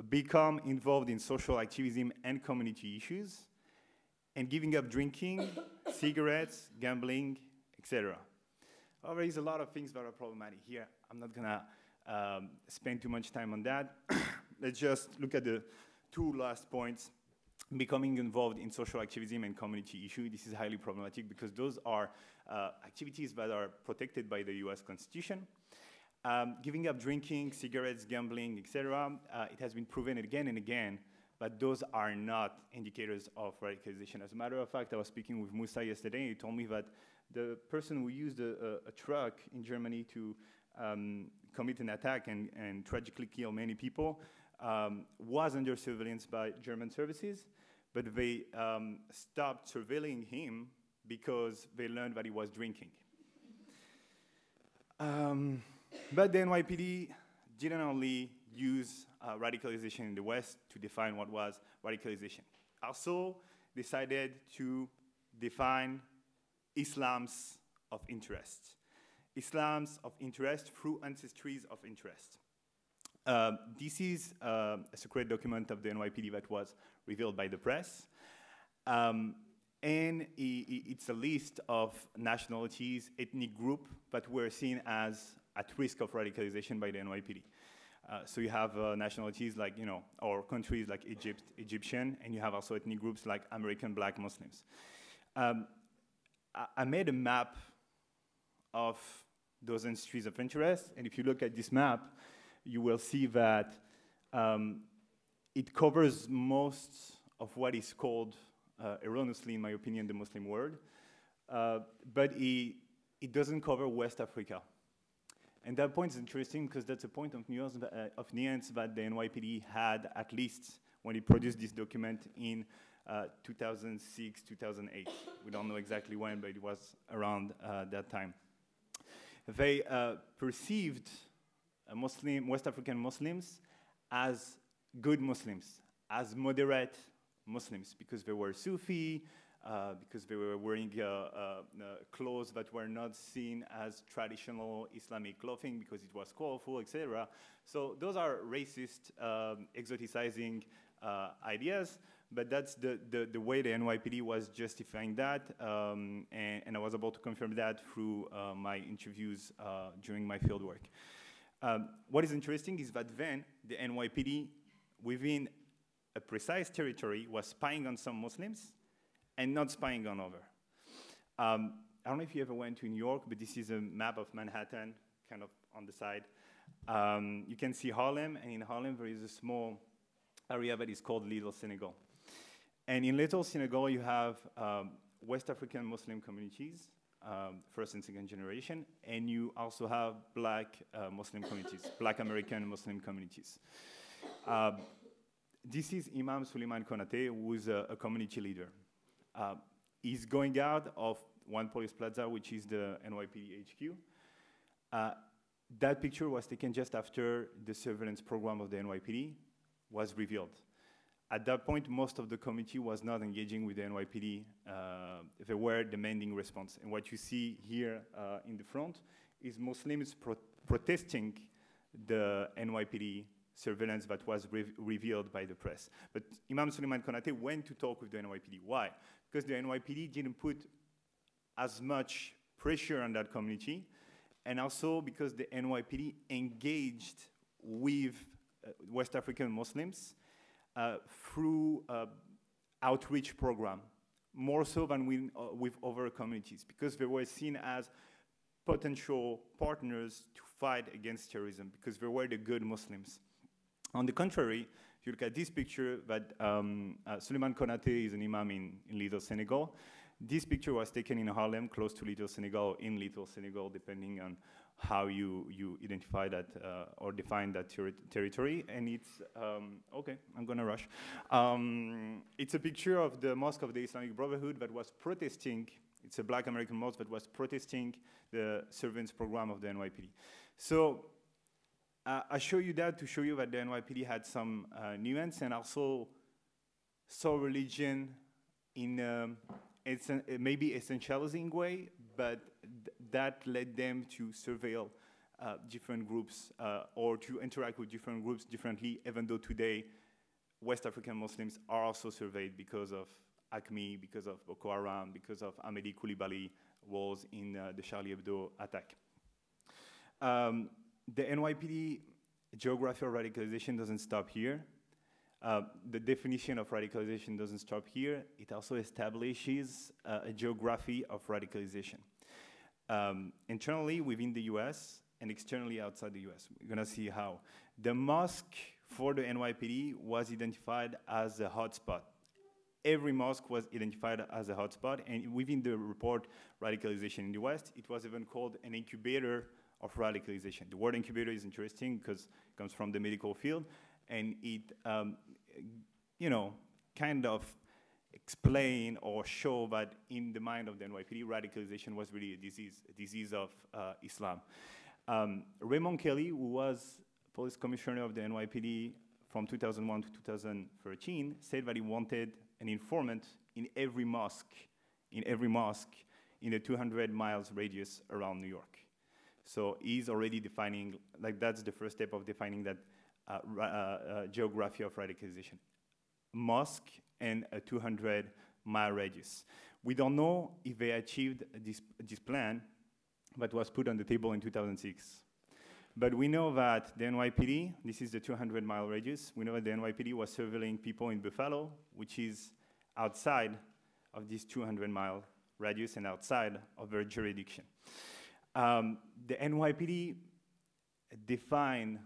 become involved in social activism and community issues, and giving up drinking, cigarettes, gambling, etc. There is a lot of things that are problematic here. I'm not gonna spend too much time on that. Let's just look at the 2 last points. Becoming involved in social activism and community issue. This is highly problematic because those are activities that are protected by the US Constitution. Giving up drinking, cigarettes, gambling, etc. It has been proven again and again, but those are not indicators of radicalization. As a matter of fact, I was speaking with Moussa yesterday, and he told me that the person who used a truck in Germany to commit an attack and tragically kill many people was under surveillance by German services, but they stopped surveilling him because they learned that he was drinking. But the NYPD didn't only use radicalization in the West to define what was radicalization. Also decided to define Islams of interest. Islams of interest through ancestries of interest. This is a secret document of the NYPD that was revealed by the press. And it's a list of nationalities, ethnic group that were seen as at risk of radicalization by the NYPD. So you have nationalities like, or countries like Egyptian, and you have also ethnic groups like American Black Muslims. I made a map of those ancestries of interest, and if you look at this map, you will see that it covers most of what is called, erroneously in my opinion, the Muslim world, but it doesn't cover West Africa. And that point is interesting because that's a point of nuance that the NYPD had, at least when he produced this document in 2006, 2008. We don't know exactly when, but it was around that time. They perceived West African Muslims as good Muslims, as moderate Muslims, because they were Sufi, because they were wearing clothes that were not seen as traditional Islamic clothing because it was colorful, etc. So those are racist, exoticizing ideas, but that's the way the NYPD was justifying that, and I was able to confirm that through my interviews during my fieldwork. What is interesting is that then the NYPD, within a precise territory, was spying on some Muslims and not spying on others. I don't know if you ever went to New York, but this is a map of Manhattan, kind of on the side. You can see Harlem, and in Harlem there is a small area that is called Little Senegal. And in Little Senegal you have West African Muslim communities, first and second generation, and you also have black Muslim communities, black American Muslim communities. This is Imam Suleiman Konate, who is a community leader. He's going out of One Police Plaza, which is the NYPD HQ. That picture was taken just after the surveillance program of the NYPD was revealed. At that point, most of the community was not engaging with the NYPD. They were demanding response. And what you see here in the front is Muslims protesting the NYPD surveillance that was revealed by the press. But Imam Suleiman Konate went to talk with the NYPD. Why? Because the NYPD didn't put as much pressure on that community, and also because the NYPD engaged with West African Muslims through outreach program, more so than with other communities, because they were seen as potential partners to fight against terrorism, because they were the good Muslims. On the contrary, if you look at this picture, that Suleiman Konate is an imam in Little Senegal. This picture was taken in Harlem, close to Little Senegal, or in Little Senegal, depending on how you identify that or define that territory. And it's, okay, I'm gonna rush. It's a picture of the Mosque of the Islamic Brotherhood that was protesting. It's a black American mosque that was protesting the surveillance program of the NYPD. So I show you that to show you that the NYPD had some nuance and also saw religion in it's maybe essentializing way, but that led them to surveil different groups or to interact with different groups differently, even though today West African Muslims are also surveyed because of ACME, because of Boko Haram, because of Amédi Coulibaly wars in the Charlie Hebdo attack. The NYPD geography of radicalization doesn't stop here. The definition of radicalization doesn't stop here. It also establishes a geography of radicalization. Internally within the US and externally outside the US. We're gonna see how. The mosque for the NYPD was identified as a hotspot. Every mosque was identified as a hotspot, and within the report Radicalization in the West, it was even called an incubator of radicalization. The word incubator is interesting because it comes from the medical field, and it, you know, kind of explain or show that in the mind of the NYPD, radicalization was really a disease of Islam. Raymond Kelly, who was police commissioner of the NYPD from 2001 to 2013, said that he wanted an informant in every mosque in a 200 miles radius around New York. So he's already defining, like that's the first step of defining that geography of radicalization. Mosque and a 200-mile radius. We don't know if they achieved this plan that was put on the table in 2006. But we know that the NYPD, this is the 200-mile radius, we know that the NYPD was surveilling people in Buffalo, which is outside of this 200-mile radius and outside of their jurisdiction. The NYPD defined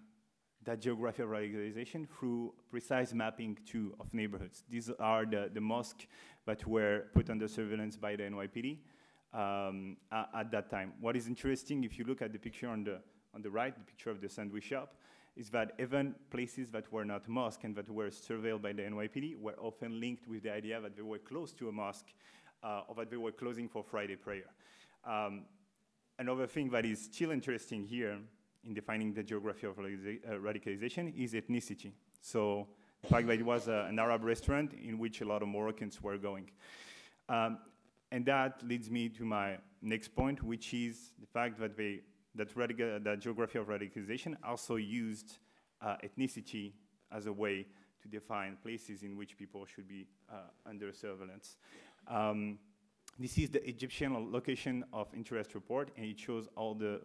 that geography of radicalization through precise mapping of neighborhoods. These are the mosques that were put under surveillance by the NYPD at that time. What is interesting, if you look at the picture on the right, the picture of the sandwich shop, is that even places that were not mosques and that were surveilled by the NYPD were often linked with the idea that they were close to a mosque or that they were closing for Friday prayer. Another thing that is still interesting here in defining the geography of radicalization is ethnicity. So the fact that it was an Arab restaurant in which a lot of Moroccans were going. And that leads me to my next point, which is the fact that that geography of radicalization also used ethnicity as a way to define places in which people should be under surveillance. This is the Egyptian location of interest report, and it shows all the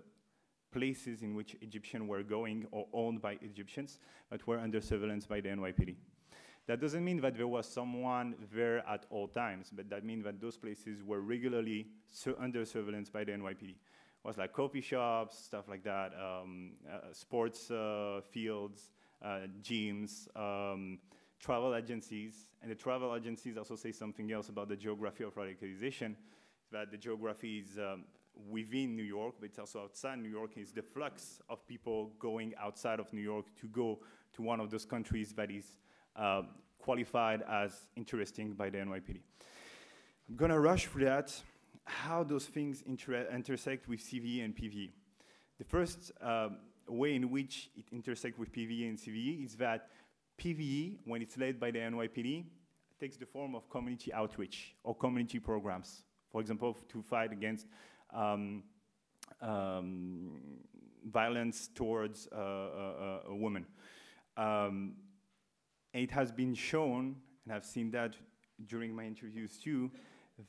places in which Egyptians were going or owned by Egyptians that were under surveillance by the NYPD. That doesn't mean that there was someone there at all times, but that means that those places were regularly under surveillance by the NYPD. It was like coffee shops, stuff like that, sports fields, gyms, travel agencies. And the travel agencies also say something else about the geography of radicalization, that the geography is within New York, but it's also outside New York. It's the flux of people going outside of New York to go to one of those countries that is qualified as interesting by the NYPD. I'm gonna rush through that, how those things intersect with CVE and PVE. The first way in which it intersects with PVE and CVE is that PVE, when it's led by the NYPD, takes the form of community outreach or community programs. For example, to fight against violence towards a woman. And it has been shown, and I've seen that during my interviews too,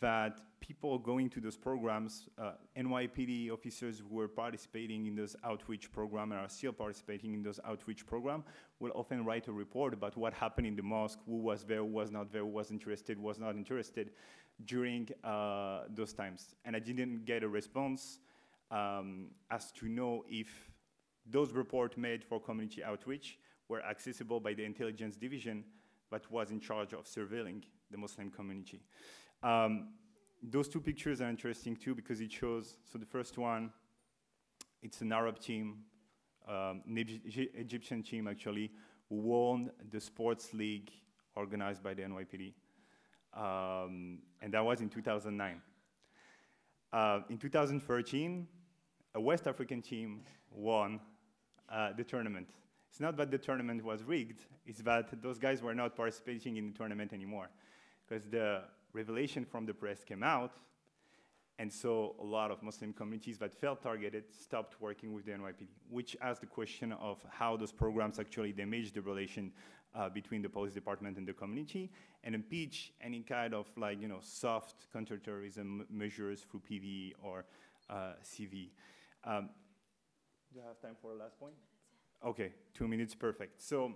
that people going to those programs, NYPD officers who were participating in those outreach programs and are still participating in those outreach programs will often write a report about what happened in the mosque, who was there, who was not there, who was interested, was not interested during those times. And I didn't get a response as to know if those reports made for community outreach were accessible by the intelligence division that was in charge of surveilling the Muslim community. Those two pictures are interesting too because it shows, so the first one, it's an Arab team, an Egyptian team actually, who won the sports league organized by the NYPD. And that was in 2009. In 2013, a West African team won the tournament. It's not that the tournament was rigged, it's that those guys were not participating in the tournament anymore. Because the revelation from the press came out, and so a lot of Muslim communities that felt targeted stopped working with the NYPD, which asked the question of how those programs actually damage the relation between the police department and the community, and impeach any kind of soft counterterrorism measures through PV or CV. Do I have time for a last point? Okay, 2 minutes, perfect. So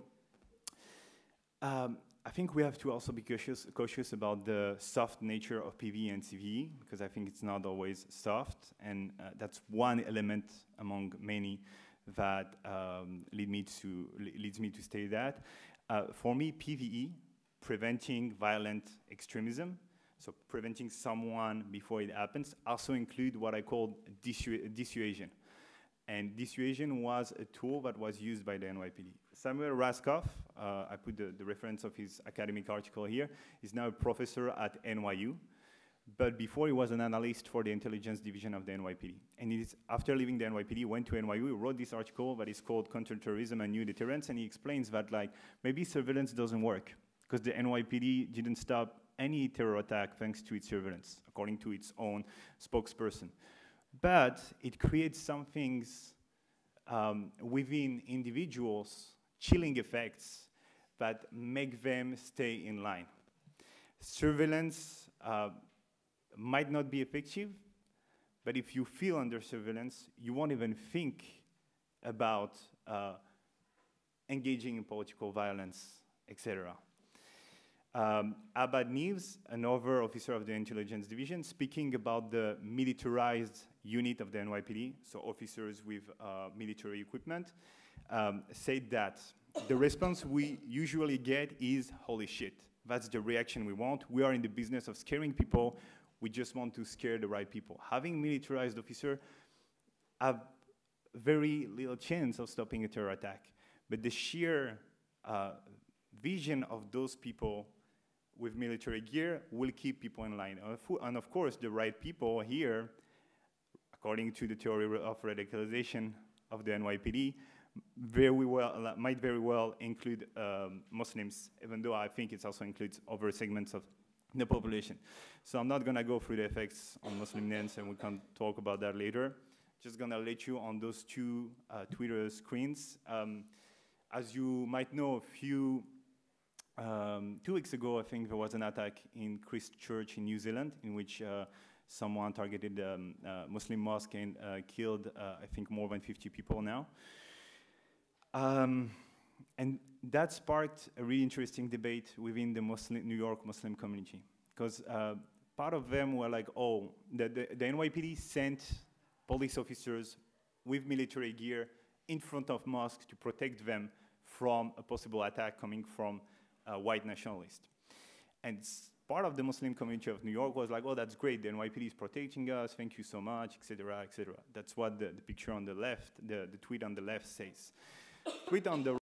I think we have to also be cautious about the soft nature of PV and CVE, because I think it's not always soft, and that's one element among many that leads me to state that. For me, PVE, preventing violent extremism, so preventing someone before it happens, also include what I call dissuasion. And dissuasion was a tool that was used by the NYPD. Samuel Raskoff, I put the reference of his academic article here, is now a professor at NYU. But before he was an analyst for the intelligence division of the NYPD. And after leaving the NYPD, he went to NYU, he wrote this article that is called Counterterrorism and New Deterrence, and he explains that maybe surveillance doesn't work because the NYPD didn't stop any terror attack thanks to its surveillance, according to its own spokesperson. But it creates some things within individuals, chilling effects that make them stay in line. Surveillance might not be effective, but if you feel under surveillance, you won't even think about engaging in political violence, etc. Abad Neves, another officer of the intelligence division, speaking about the militarized unit of the NYPD, so officers with military equipment, said that the response we usually get is, holy shit, that's the reaction we want. We are in the business of scaring people. We just want to scare the right people. Having militarized officers have very little chance of stopping a terror attack. but the sheer vision of those people with military gear will keep people in line. And of course, the right people here, according to the theory of radicalization of the NYPD, might very well include Muslims, even though I think it also includes other segments of the population. So I'm not going to go through the effects on Muslim names, and we can talk about that later. Just going to let you on those two Twitter screens. As you might know, 2 weeks ago, I think there was an attack in Christchurch in New Zealand, in which someone targeted a Muslim mosque and killed, I think, more than 50 people now. And that sparked a really interesting debate within the New York Muslim community, because part of them were like, oh, the NYPD sent police officers with military gear in front of mosques to protect them from a possible attack coming from white nationalists. And part of the Muslim community of New York was like, oh, that's great, the NYPD is protecting us, thank you so much, etc., etc. That's what the picture on the left, the tweet on the left says. Tweet on the